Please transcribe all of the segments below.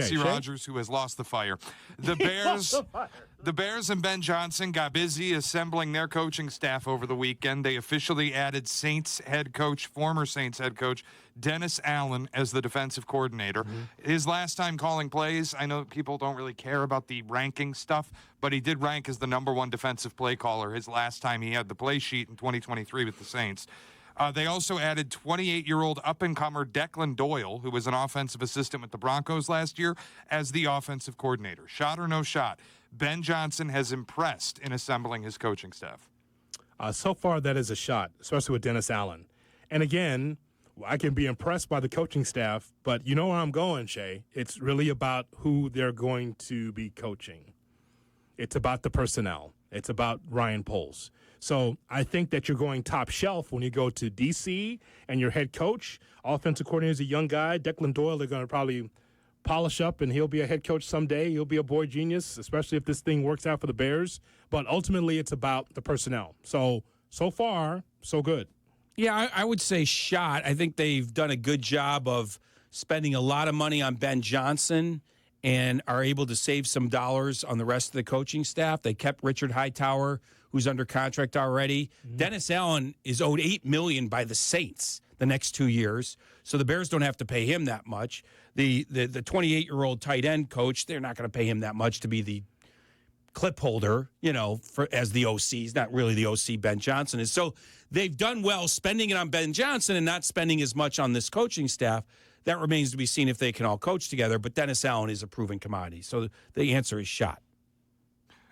C. Rogers, who has lost the fire. The Bears and Ben Johnson got busy assembling their coaching staff over the weekend. They officially added former Saints head coach, Dennis Allen, as the defensive coordinator. Mm-hmm. His last time calling plays, I know people don't really care about the ranking stuff, but he did rank as the #1 defensive play caller his last time he had the play sheet in 2023 with the Saints. They also added 28-year-old up-and-comer Declan Doyle, who was an offensive assistant with the Broncos last year, as the offensive coordinator. Shot or no shot, Ben Johnson has impressed in assembling his coaching staff. So far, that is a shot, especially with Dennis Allen. And again, I can be impressed by the coaching staff, but you know where I'm going, Shay. It's really about who they're going to be coaching. It's about the personnel. It's about Ryan Poles. So I think that you're going top shelf when you go to D.C. and your head coach, offensive coordinator is a young guy. Declan Doyle, they're going to probably polish up, and he'll be a head coach someday. He'll be a boy genius, especially if this thing works out for the Bears. But ultimately, it's about the personnel. So far, so good. Yeah, I would say shot. I think they've done a good job of spending a lot of money on Ben Johnson and are able to save some dollars on the rest of the coaching staff. They kept Richard Hightower, who's under contract already. Mm-hmm. Dennis Allen is owed $8 million by the Saints the next 2 years, so the Bears don't have to pay him that much. The 28-year-old tight end coach, they're not going to pay him that much to be the clip holder, as the OC. He's not really the OC, Ben Johnson is. So they've done well spending it on Ben Johnson and not spending as much on this coaching staff. That remains to be seen if they can all coach together, but Dennis Allen is a proven commodity. So the answer is shot.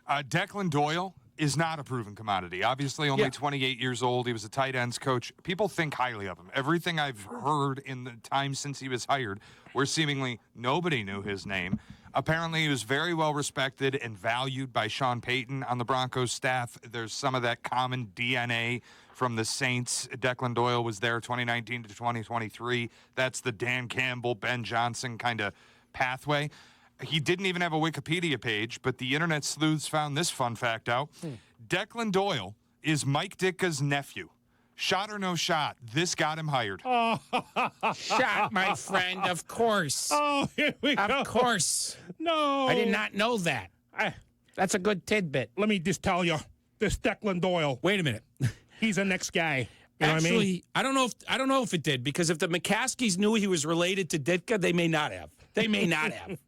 Declan Doyle is not a proven commodity. Obviously, only 28 years old. He was a tight ends coach. People think highly of him. Everything I've heard in the time since he was hired, where seemingly nobody knew his name. Apparently, he was very well respected and valued by Sean Payton on the Broncos staff. There's some of that common DNA from the Saints. Declan Doyle was there 2019 to 2023. That's the Dan Campbell, Ben Johnson kind of pathway. He didn't even have a Wikipedia page, but the internet sleuths found this fun fact out. Declan Doyle is Mike Ditka's nephew. Shot or no shot, this got him hired. Oh. Shot, my friend, of course. Oh, here we go. Of course. No. I did not know that. That's a good tidbit. Let me just tell you, this Declan Doyle. Wait a minute. He's the next guy. You know Actually, what I mean? I don't know if it did, because if the McCaskies knew he was related to Ditka, they may not have. They may not have.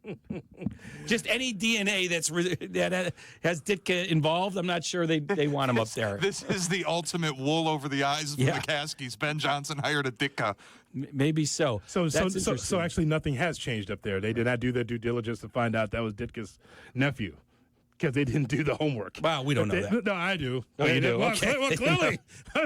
Just any DNA that has Ditka involved, I'm not sure they want him up there. This is the ultimate wool over the eyes of the McCaskies. Ben Johnson hired a Ditka. Maybe so. So actually nothing has changed up there. They did not do their due diligence to find out that was Ditka's nephew. Because they didn't do the homework. Well, we don't know that. No, I do. Oh, you do? Okay. Well, clearly.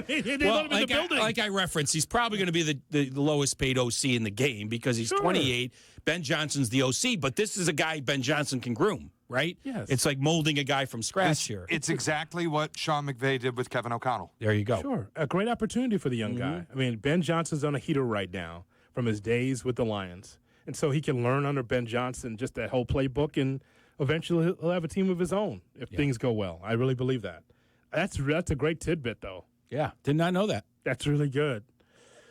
They let him in the building. Like I referenced, he's probably going to be the lowest paid OC in the game because he's 28. Ben Johnson's the OC, but this is a guy Ben Johnson can groom, right? Yes. It's like molding a guy from scratch here. It's exactly what Sean McVay did with Kevin O'Connell. There you go. Sure. A great opportunity for the young guy. I mean, Ben Johnson's on a heater right now from his days with the Lions. And so he can learn under Ben Johnson just that whole playbook, and eventually he'll have a team of his own if things go well. I really believe that. That's a great tidbit, though. Yeah, did not know that. That's really good.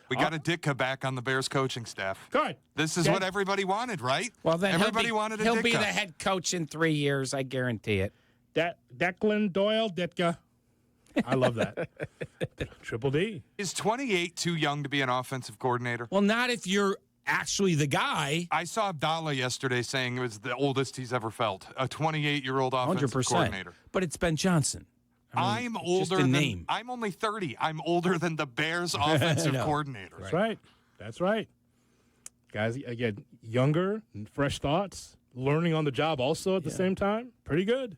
We got a Ditka back on the Bears coaching staff. Good. This is what everybody wanted, right? Well, then everybody wanted a Ditka. He'll be the head coach in 3 years, I guarantee it. Declan Doyle, Ditka. I love that. Triple D. Is 28 too young to be an offensive coordinator? Well, not if you're actually the guy. I saw Abdallah yesterday saying it was the oldest he's ever felt. A 28-year-old offensive 100%. coordinator. But it's Ben Johnson. I'm older than name. I'm only 30. I'm older than the Bears offensive coordinator. That's right. Guys, again, younger and fresh thoughts, learning on the job also at the same time. Pretty good.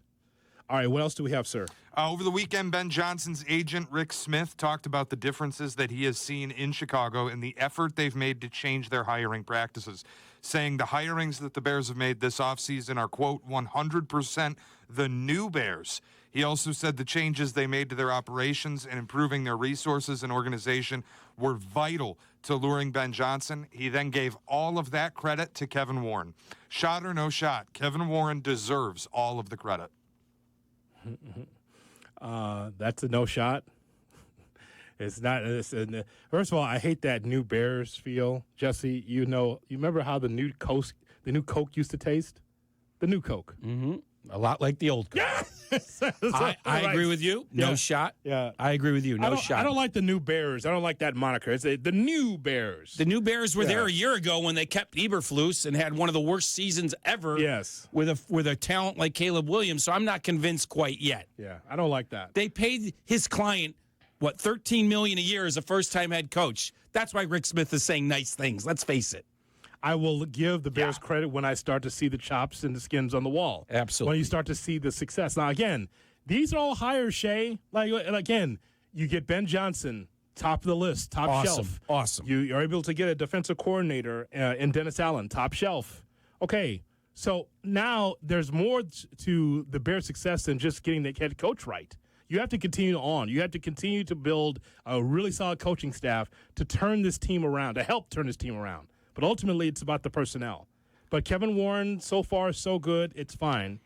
All right, what else do we have, sir? Over the weekend, Ben Johnson's agent, Rick Smith, talked about the differences that he has seen in Chicago and the effort they've made to change their hiring practices, saying the hirings that the Bears have made this offseason are, quote, 100% the new Bears. He also said the changes they made to their operations and improving their resources and organization were vital to luring Ben Johnson. He then gave all of that credit to Kevin Warren. Shot or no shot, Kevin Warren deserves all of the credit. That's a no shot. It's not. First of all, I hate that new Bears feel, Jesse. You remember how the the new Coke used to taste? The new Coke. A lot like the old Coke. I agree with you. No shot. Yeah. I agree with you. No shot. I don't like the new Bears. I don't like that moniker. It's the new Bears. The new Bears were there a year ago when they kept Eberflus and had one of the worst seasons ever. Yes. With a talent like Caleb Williams. So I'm not convinced quite yet. Yeah, I don't like that. They paid his client $13 million a year as a first-time head coach. That's why Rick Smith is saying nice things. Let's face it. I will give the Bears credit when I start to see the chops and the skins on the wall. Absolutely. When you start to see the success. Now, again, these are all hires, Shay. And again, you get Ben Johnson, top of the list, top shelf. Awesome. You are able to get a defensive coordinator in Dennis Allen, top shelf. Okay, so now there's more to the Bears' success than just getting the head coach right. You have to continue on. You have to continue to build a really solid coaching staff to turn this team around, to help turn this team around. But ultimately, it's about the personnel. But Kevin Warren, so far, so good. It's fine.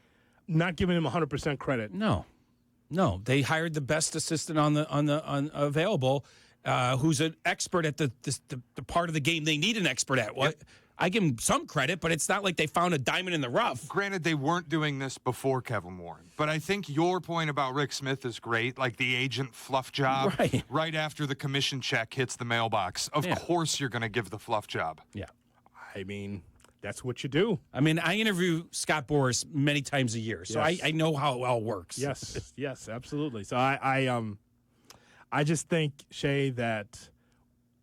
Not giving him 100% credit. No, they hired the best assistant on available, who's an expert at the part of the game they need an expert at. Well, I give him some credit, but it's not like they found a diamond in the rough. Granted, they weren't doing this before Kevin Warren, but I think your point about Rick Smith is great, like the agent fluff job. Right after the commission check hits the mailbox. Of course you're going to give the fluff job. Yeah. I mean, that's what you do. I mean, I interview Scott Boras many times a year, so I know how it all works. Yes, absolutely. So I just think, Shay, that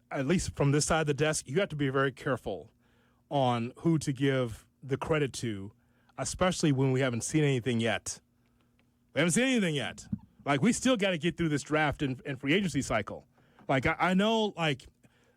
at least from this side of the desk, you have to be very careful on who to give the credit to, especially when we haven't seen anything yet. We haven't seen anything yet. Like, we still got to get through this draft and free agency cycle. Like, I know, like,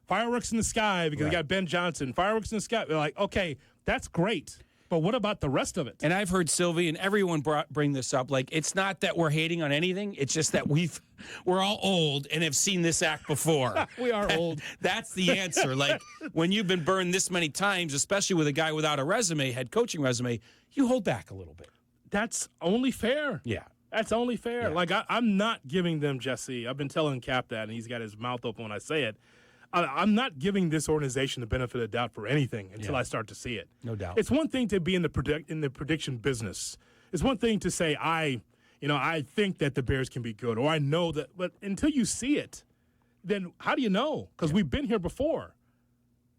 fireworks in the sky because we got Ben Johnson. Fireworks in the sky. We're like, okay, that's great. But what about the rest of it? And I've heard Sylvie and everyone bring this up. Like, it's not that we're hating on anything. It's just that we're all old and have seen this act before. We are old. That's the answer. Like, when you've been burned this many times, especially with a guy without a resume, head coaching resume, you hold back a little bit. That's only fair. Yeah. That's only fair. Yeah. Like, I'm not giving them, Jesse. I've been telling Cap that, and he's got his mouth open when I say it. I'm not giving this organization the benefit of the doubt for anything until I start to see it. No doubt. It's one thing to be in the prediction business. It's one thing to say I think that the Bears can be good, or I know that. But until you see it, then how do you know? Because we've been here before.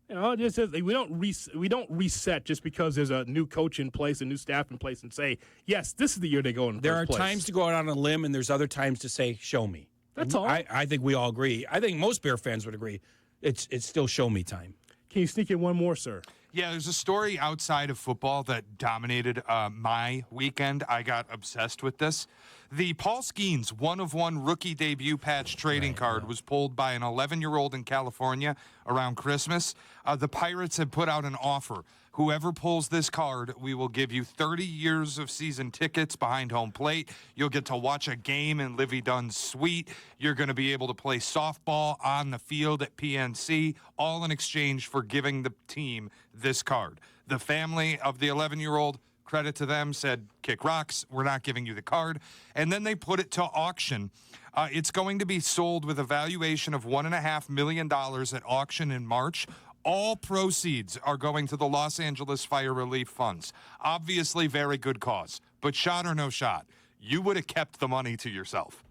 You know, it just says we don't reset just because there's a new coach in place, a new staff in place, and say yes, this is the year they go in. There are times to go out on a limb, and there's other times to say, "Show me." That's all. I think we all agree. I think most Bear fans would agree. It's still show me time. Can you sneak in one more, sir? Yeah, there's a story outside of football that dominated my weekend. I got obsessed with this. The Paul Skenes one-of-one rookie debut patch trading card was pulled by an 11-year-old in California around Christmas. The Pirates had put out an offer. Whoever pulls this card, we will give you 30 years of season tickets behind home plate. You'll get to watch a game in Livy Dunn's suite. You're going to be able to play softball on the field at PNC, all in exchange for giving the team this card. The family of the 11-year-old, credit to them, said, kick rocks, we're not giving you the card. And then they put it to auction. It's going to be sold with a valuation of $1.5 million at auction in March. All proceeds are going to the Los Angeles Fire Relief Funds. Obviously, very good cause. But shot or no shot, you would have kept the money to yourself.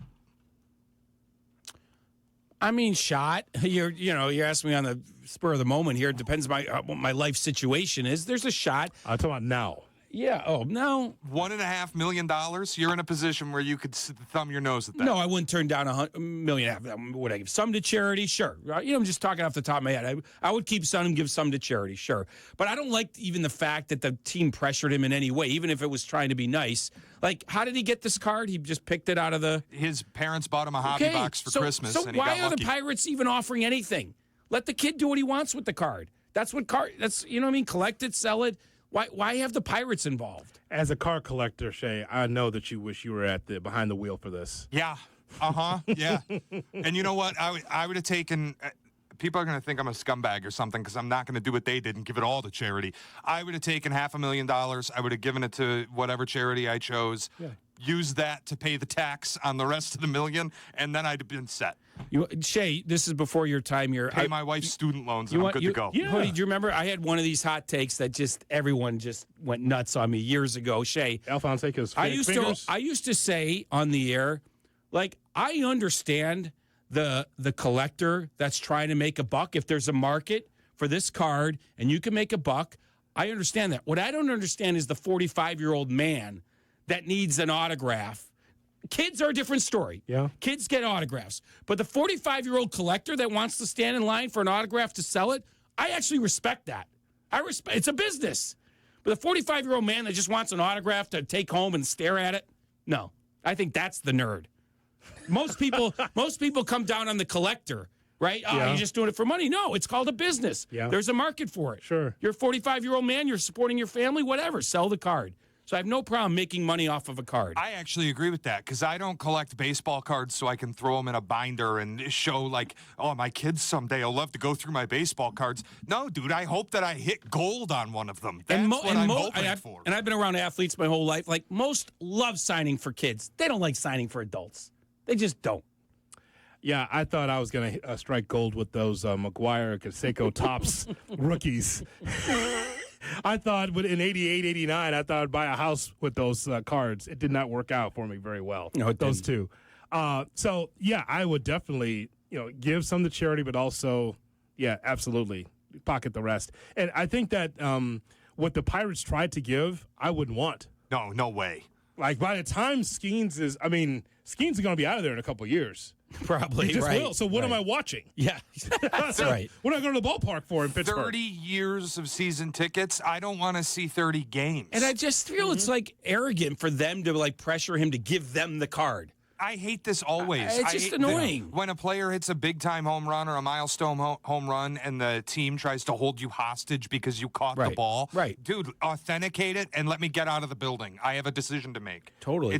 I mean, shot. You're asking me on the spur of the moment here. It depends what my life situation is. There's a shot. I'm talking about now. Yeah. Oh, no. $1.5 million. You're in a position where you could thumb your nose at that. No, I wouldn't turn down $1.5 million. Would I give some to charity? Sure. I'm just talking off the top of my head. I would keep some and give some to charity. Sure. But I don't like even the fact that the team pressured him in any way, even if it was trying to be nice. Like, how did he get this card? He just picked it out of the... His parents bought him a hobby box for Christmas, so and he got lucky. Why are the Pirates even offering anything? Let the kid do what he wants with the card. That's what you know what I mean? Collect it, sell it. Why have the Pirates involved? As a car collector, Shay, I know that you wish you were at the behind the wheel for this. Yeah. Yeah. And you know what? I would have taken. People are going to think I'm a scumbag or something because I'm not going to do what they did and give it all to charity. I would have taken $500,000. I would have given it to whatever charity I chose. Yeah. use that to pay the tax on the rest of the $1 million, and then I'd have been set. Shay, this is before your time here. Pay my wife's student loans, and I'm good to go. Hoodie, do you remember I had one of these hot takes that everyone just went nuts on me years ago? Shay, Alfonseca's I fingers. used to say on the air, like, I understand the collector that's trying to make a buck. If there's a market for this card and you can make a buck, I understand that. What I don't understand is the 45-year-old man that needs an autograph. Kids are a different story. Yeah. Kids get autographs. But the 45-year-old collector that wants to stand in line for an autograph to sell it, I actually respect that. It's a business. But the 45-year-old man that just wants an autograph to take home and stare at it, no. I think that's the nerd. Most people come down on the collector, right? Oh, Yeah. you're just doing it for money. No, it's called a business. Yeah. There's a market for it. Sure. You're a 45-year-old man, you're supporting your family, whatever, sell the card. So I have no problem making money off of a card. I actually agree with that because I don't collect baseball cards so I can throw them in a binder and show like, oh, my kids someday will love to go through my baseball cards. No, dude, I hope that I hit gold on one of them. That's what I'm hoping for. And I've been around athletes my whole life. Like, most love signing for kids. They don't like signing for adults. They just don't. Yeah, I thought I was going to strike gold with those McGuire, Canseco, Topps rookies. I thought in 88, 89, I thought I'd buy a house with those cards. It did not work out for me very well. No, it those didn't. two. So, yeah, I would definitely, give some to charity, but also, yeah, absolutely, pocket the rest. And I think that what the Pirates tried to give, I wouldn't want. No way. Like, by the time Skenes is going to be out of there in a couple of years. Probably, He just right. will. So what right. am I watching? Yeah, that's right. What am I going to the ballpark for in Pittsburgh? 30 years of season tickets. I don't want to see 30 games. And I just feel it's like arrogant for them to like pressure him to give them the card. I hate this always. It's I just hate annoying. when a player hits a big-time home run or a milestone home run and the team tries to hold you hostage because you caught the Right. ball. Right. Dude, authenticate it and let me get out of the building. I have a decision to make. Totally.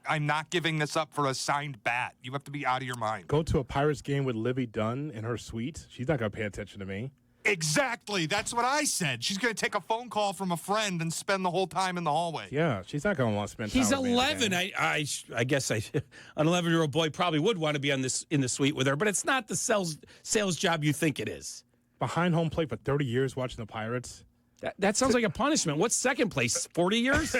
I'm not giving this up for a signed bat. You have to be out of your mind. Go to a Pirates game with Livy Dunn in her suite. She's not going to pay attention to me. Exactly. That's what I said. She's going to take a phone call from a friend and spend the whole time in the hallway. Yeah, she's not going to want to spend time He's with me in the 11. game. I guess an 11-year-old boy probably would want to be in the suite with her, but it's not the sales job you think it is. Behind home plate for 30 years watching the Pirates. That sounds like a punishment. What's second place? 40 years?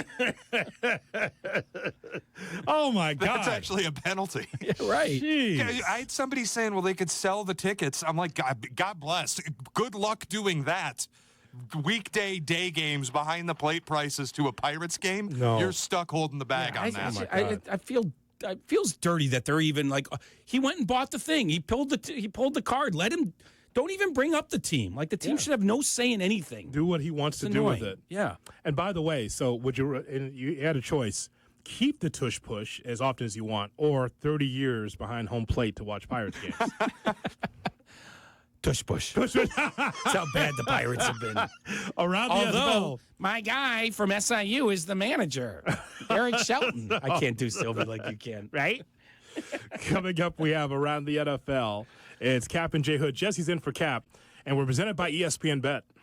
Oh, my God. That's actually a penalty. Right. Jeez. Yeah, I had somebody saying, well, they could sell the tickets. I'm like, God bless. Good luck doing that. Weekday day games behind the plate prices to a Pirates game. No. You're stuck holding the bag on that. I feel it feels dirty that they're even like he went and bought the thing. He pulled the card. Let him. Don't even bring up the team. Like the team should have no say in anything. Do what he wants to do with it. Yeah. And by the way, so would you? And you had a choice: keep the tush push as often as you want, or 30 years behind home plate to watch Pirates games. Tush push. That's how bad the Pirates have been. Around the Although NFL. my guy from SIU is the manager, Eric Shelton. I can't do Sylvie like you can, right? Coming up, we have Around the NFL. It's Cap and J Hood. Jesse's in for Cap, and we're presented by ESPN Bet.